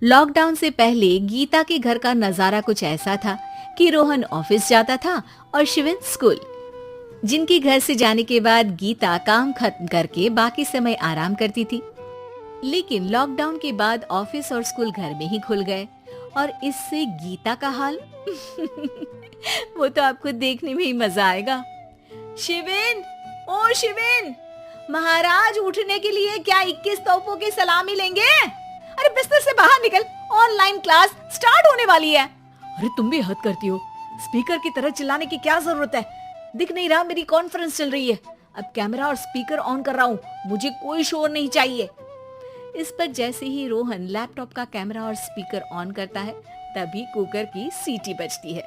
Lockdown से पहले गीता के घर का नजारा कुछ ऐसा था कि रोहन ऑफिस जाता था और शिविन स्कूल। जिनके घर से जाने के बाद गीता काम खत्म करके बाकी समय आराम करती थी। लेकिन लॉकडाउन के बाद ऑफिस और स्कूल घर में ही खुल गए और इससे गीता का हाल वो तो आपको देखने में ही मजा आएगा। शिविन, ओ शिविन, महाराज उठने के लिए क्या 21 तोपों की सलामी लेंगे? अरे बिस्तर से बाहर निकल, ऑनलाइन क्लास स्टार्ट होने वाली है। अरे तुम भी हद करती हो, स्पीकर की तरह चिल्लाने की क्या जरूरत है? दिख नहीं रहा मेरी कॉन्फ्रेंस चल रही है। अब कैमरा और स्पीकर ऑन कर रहा हूँ, मुझे कोई शोर नहीं चाहिए। इस पर जैसे ही रोहन लैपटॉप का कैमरा और स्पीकर ऑन करता है तभी कुकर की सीटी बजती है।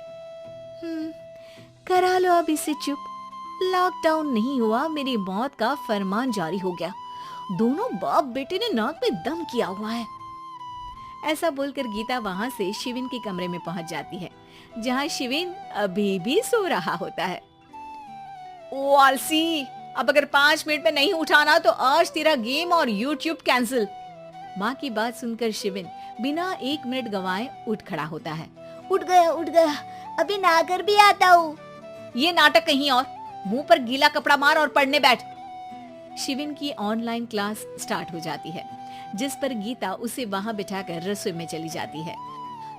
करा लो अब इसे चुप। लॉकडाउन नहीं हुआ, मेरी मौत का फरमान जारी हो गया। दोनों बाप बेटे ने नाक में दम किया हुआ है। ऐसा बोलकर गीता वहां से शिविन के कमरे में पहुंच जाती है, जहां शिविन अभी भी सो रहा होता है। ओ आलसी, अब अगर 5 मिनट में नहीं उठाना तो आज तेरा गेम और यूट्यूब कैंसिल। माँ की बात सुनकर शिविन बिना 1 मिनट गंवाए उठ खड़ा होता है। उठ गया, अभी नहाकर भी आता हूँ। ये नाटक कहीं और, मुंह पर गीला कपड़ा मार और पढ़ने बैठ। शिविन की ऑनलाइन क्लास स्टार्ट हो जाती है, जिस पर गीता उसे वहां बिठाकर रसोई में चली जाती है।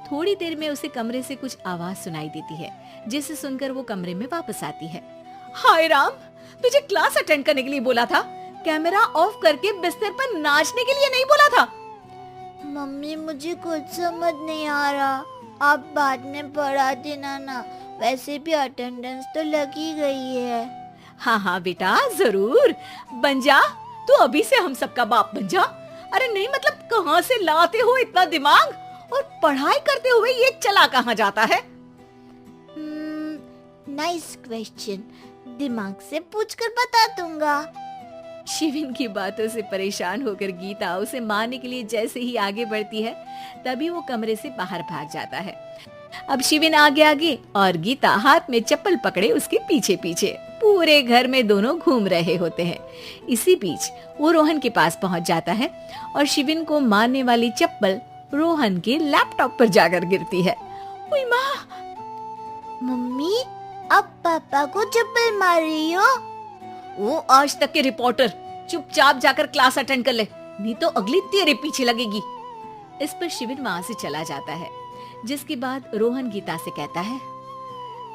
थोड़ी देर में उसे कमरे से कुछ आवाज सुनाई देती है, जिसे सुनकर वो कमरे में वापस आती है। हाय राम, तुझे क्लास अटेंड करने के लिए बोला था, कैमरा ऑफ करके बिस्तर पर नाचने के लिए नहीं बोला था। मम्मी मुझे कुछ समझ नहीं आ रहा, आप बाद में पढ़ा देना ना, वैसे भी अटेंडेंस तो लगी गई है। हाँ बेटा, जरूर बन जा, तू अभी से हम सबका बाप बन जा। अरे नहीं मतलब कहाँ से लाते हो इतना दिमाग, और पढ़ाई करते हुए ये चला कहाँ जाता है? नाइस क्वेश्चन, दिमाग से पूछकर बता दूंगा। शिविन की बातों से परेशान होकर गीता उसे मारने के लिए जैसे ही आगे बढ़ती है तभी वो कमरे से बाहर भाग जाता है। अब शिविन आगे आगे और गीता हाथ में चप्पल पकड़े उसके पीछे पीछे पूरे घर में दोनों घूम रहे होते हैं। इसी बीच वो रोहन के पास पहुंच जाता है और शिविन को मारने वाली चप्पल रोहन के लैपटॉप पर जाकर गिरती है। ओए माँ! मम्मी, अब पापा को चप्पल मार रही हो? वो आज तक के रिपोर्टर, चुपचाप जाकर क्लास अटेंड कर ले, नहीं तो अगली तेरे पीछे लगेगी। इस पर शिविन वहां से चला जाता है, जिसके बाद रोहन गीता से कहता है,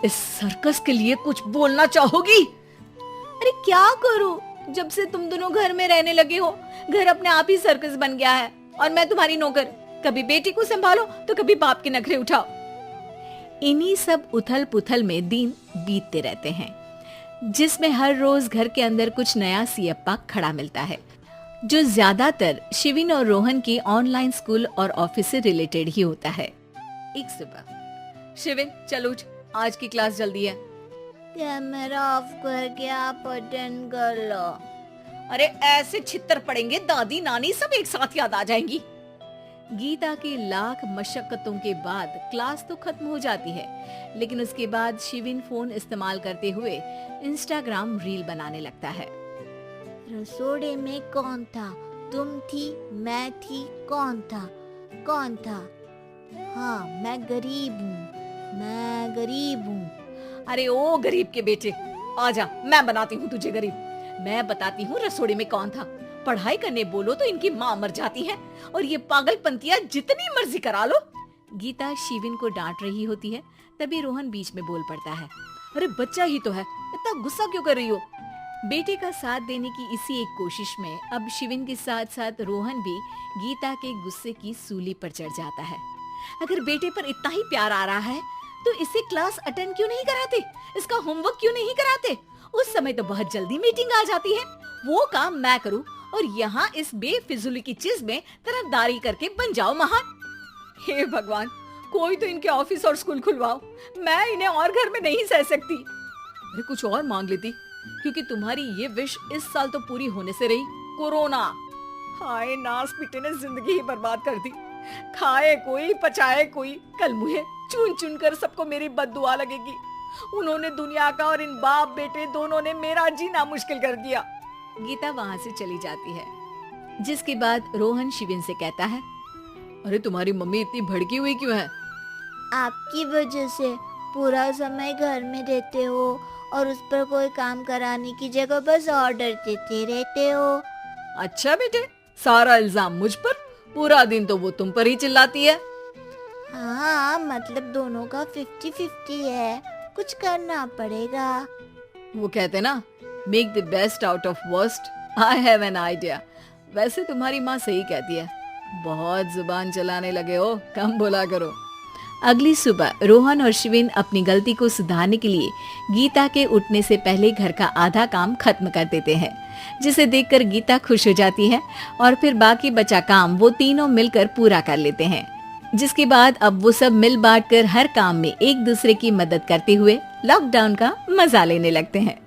इस सर्कस के लिए कुछ बोलना चाहोगी? अरे क्या करूं, जब से तुम दोनों घर में रहने लगे हो, घर अपने आप ही सर्कस बन गया है और मैं तुम्हारी नौकर। कभी बेटी को संभालो तो कभी बाप के नखरे उठाओ। इन्हीं सब उथल पुथल में दिन बीतते रहते हैं, जिसमें हर रोज घर के अंदर कुछ नया सियप्पा खड़ा मिलता है, जो ज्यादातर शिविन और रोहन की ऑनलाइन स्कूल और ऑफिस से रिलेटेड ही होता है। एक सुबह, शिविन चल उठ, आज की क्लास जल्दी है। कैमरा ऑफ करके आप अटेंड कर लो। अरे ऐसे छित्तर पड़ेंगे, दादी नानी सब एक साथ याद आ जाएंगी। गीता की लाख मशक्कतों के बाद क्लास तो खत्म हो जाती है, लेकिन उसके बाद शिविन फोन इस्तेमाल करते हुए इंस्टाग्राम रील बनाने लगता है। रसोड़े में कौन था? तुम थी, मैं थी, कौन था? कौन था? हाँ, मैं गरीब हूँ। अरे ओ गरीब के बेटे, आजा, मैं बनाती हूँ तुझे गरीब। मैं बताती हूँ रसोड़े में कौन था। पढ़ाई करने बोलो तो इनकी माँ मर जाती है, और ये पागलपंतियाँ जितनी मर्जी करा लो। गीता शिविन को डांट रही होती है, तभी रोहन बीच में बोल पड़ता है। अरे बच्चा ही तो है, इतना गुस्सा क्यों कर रही हो? बेटे का साथ देने की इसी एक कोशिश में अब शिविन के साथ साथ रोहन भी गीता के गुस्से की सूली पर चढ़ जाता है। अगर बेटे पर इतना ही प्यार आ रहा है तो इसे क्लास अटेंड क्यों नहीं कराते, इसका होमवर्क क्यों नहीं कराते? उस समय तो बहुत जल्दी मीटिंग आ जाती है, वो काम मैं करूं और यहाँ इस बेफिजूली की चीज में तरफदारी करके बन जाओ महान। हे भगवान, कोई तो इनके ऑफिस और स्कूल खुलवाओ, मैं इन्हें और घर में नहीं सह सकती। अरे कुछ और मांग लेती, क्योंकि तुम्हारी ये विश इस साल तो पूरी होने से रही, कोरोना। हाय नास बेटे ने जिंदगी ही बर्बाद कर दी। खाए कोई पचाए कोई, कल मुझे चुन चुन कर सबको मेरी बद्दुआ लगेगी। उन्होंने दुनिया का और इन बाप बेटे दोनों ने मेरा जीना मुश्किल कर दिया। गीता वहां से चली जाती है, जिसके बाद रोहन शिविन से कहता है, अरे तुम्हारी मम्मी इतनी भड़की हुई क्यों है? आपकी वजह से पूरा समय घर में रहते हो और उस पर कोई काम कराने की जगह बस ऑर्डर देते रहते हो। अच्छा बेटे, सारा इल्जाम मुझ पर? पूरा दिन तो वो तुम पर ही चिल्लाती है। हाँ, मतलब दोनों का 50-50 है, कुछ करना पड़ेगा। वो कहते ना, make the best out of worst. I have an idea. वैसे तुम्हारी माँ सही कहती है, बहुत जुबान चलाने लगे हो, कम बोला करो। अगली सुबह रोहन और शिविन अपनी गलती को सुधारने के लिए गीता के उठने से पहले घर का आधा काम खत्म कर देते हैं, जिसे देखकर गीता खुश हो जाती है और फिर बाकी बचा काम वो तीनों मिलकर पूरा कर लेते हैं। जिसके बाद अब वो सब मिल बांट कर हर काम में एक दूसरे की मदद करते हुए लॉकडाउन का मजा लेने लगते हैं।